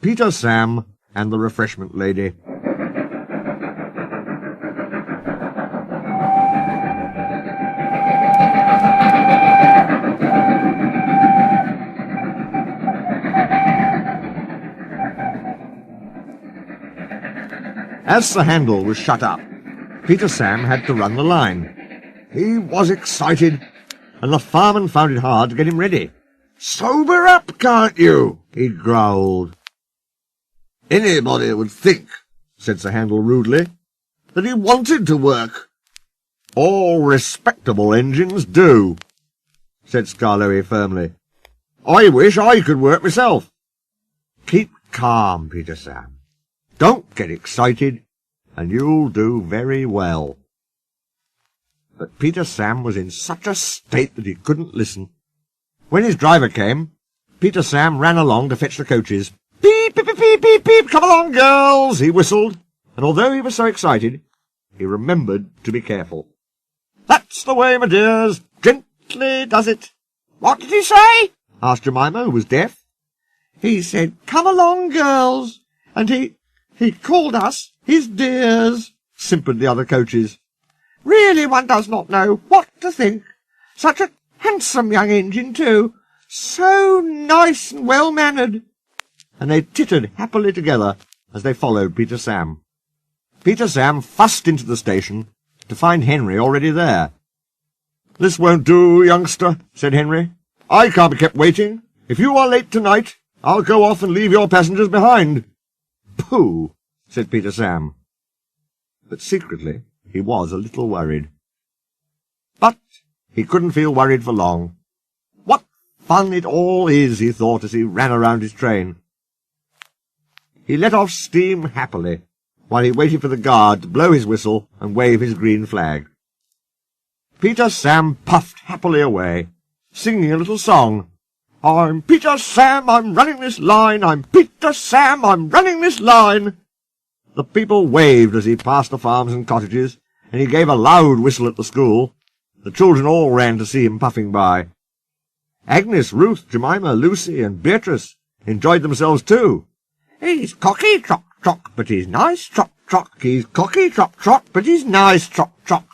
Peter, Sam, and the Refreshment Lady. As the handle was shut up, Peter Sam had to run the line. He was excited, and the fireman found it hard to get him ready. "Sober up, can't you?" he growled. "Anybody would think," said Sir Handel rudely, "that he wanted to work." "All respectable engines do," said Skarloey firmly. "I wish I could work myself." "Keep calm, Peter Sam. Don't get excited, and you'll do very well." But Peter Sam was in such a state that he couldn't listen. When his driver came, Peter Sam ran along to fetch the coaches. "Beep, beep, beep, beep, beep, beep, come along, girls," he whistled, and although he was so excited, he remembered to be careful. "That's the way, my dears, gently does it." "What did he say?" asked Jemima, who was deaf. "He said, 'Come along, girls,' and he called us his dears," simpered the other coaches. "Really, one does not know what to think. Such a handsome young engine, too. So nice and well-mannered." And they tittered happily together as they followed Peter Sam. Peter Sam fussed into the station to find Henry already there. "This won't do, youngster," said Henry. "I can't be kept waiting. If you are late tonight, I'll go off and leave your passengers behind." "Pooh," said Peter Sam. But secretly he was a little worried. But he couldn't feel worried for long. What fun it all is, he thought as he ran around his train. He let off steam happily, while he waited for the guard to blow his whistle and wave his green flag. Peter Sam puffed happily away, singing a little song. "I'm Peter Sam, I'm running this line, I'm Peter Sam, I'm running this line." The people waved as he passed the farms and cottages, and he gave a loud whistle at the school. The children all ran to see him puffing by. Agnes, Ruth, Jemima, Lucy, and Beatrice enjoyed themselves too. "He's cocky, trot, trot, but he's nice, trot, trot. He's cocky, trot, trot, but he's nice, trot, trot,"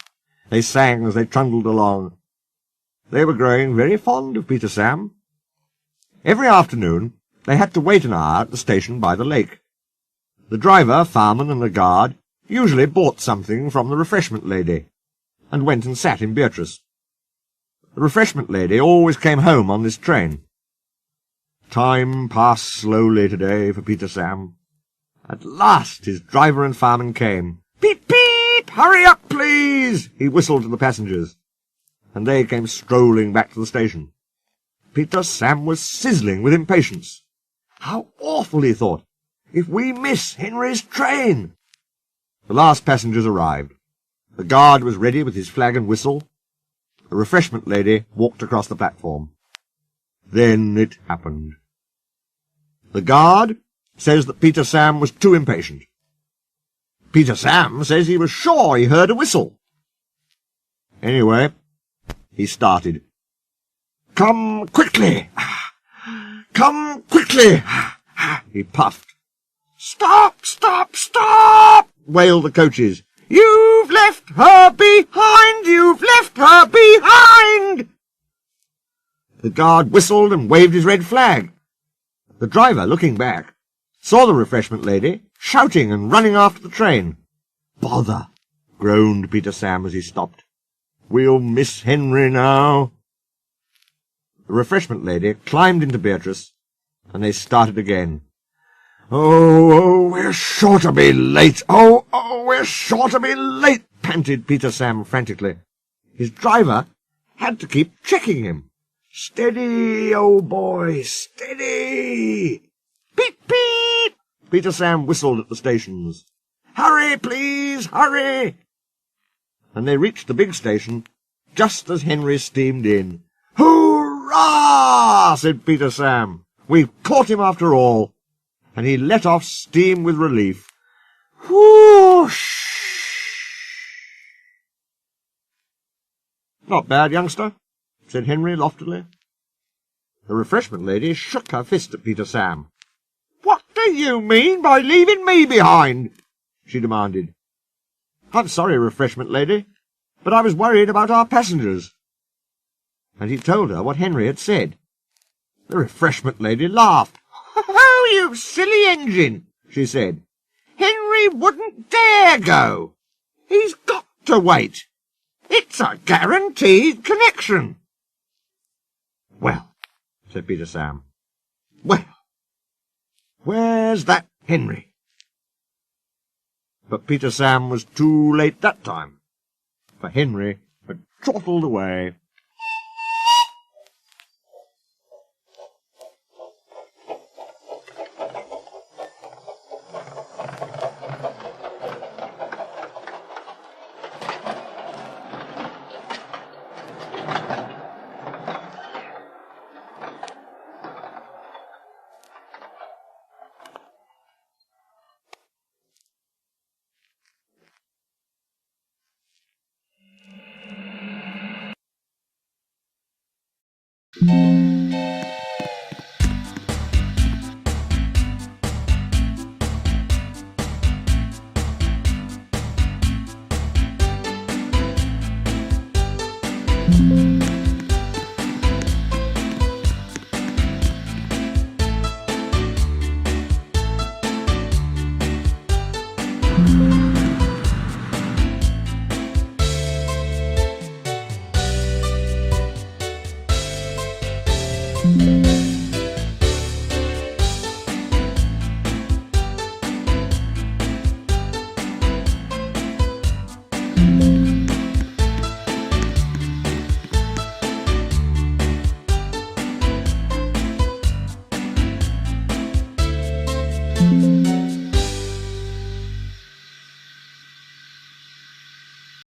they sang as they trundled along. They were growing very fond of Peter Sam. Every afternoon they had to wait an hour at the station by the lake. The driver, fireman, and the guard usually bought something from the Refreshment Lady, and went and sat in Beatrice. The Refreshment Lady always came home on this train. Time passed slowly today for Peter Sam. At last his driver and fireman came. "Beep, beep! Hurry up, please!" he whistled to the passengers, and they came strolling back to the station. Peter Sam was sizzling with impatience. How awful, he thought, if we miss Henry's train! The last passengers arrived. The guard was ready with his flag and whistle. The Refreshment Lady walked across the platform. Then it happened. The guard says that Peter Sam was too impatient. Peter Sam says he was sure he heard a whistle. Anyway, he started. "Come quickly! Come quickly!" he puffed. "Stop! Stop! Stop!" wailed the coaches. "You've left her behind! You've left her behind!" The guard whistled and waved his red flag. The driver, looking back, saw the refreshment lady shouting and running after the train. "Bother!" groaned Peter Sam as he stopped. "We'll miss Henry now." The refreshment lady climbed into Beatrice, and they started again. "Oh, we're sure to be late! Oh, we're sure to be late!" panted Peter Sam frantically. His driver had to keep checking him. "Steady, old boy, steady!" "Beep, beep!" Peter Sam whistled at the stations. "Hurry, please, hurry!" And they reached the big station just as Henry steamed in. "Hurrah!" said Peter Sam. "We've caught him after all." And he let off steam with relief. Whoosh! "Not bad, youngster," said Henry loftily. The refreshment lady shook her fist at Peter Sam. "What do you mean by leaving me behind?" she demanded. "I'm sorry, refreshment lady, but I was worried about our passengers." And he told her what Henry had said. The refreshment lady laughed. "Oh, you silly engine," she said. "Henry wouldn't dare go. He's got to wait. It's a guaranteed connection." "Well," said Peter Sam. "Well, where's that Henry?" But Peter Sam was too late that time, for Henry had chortled away.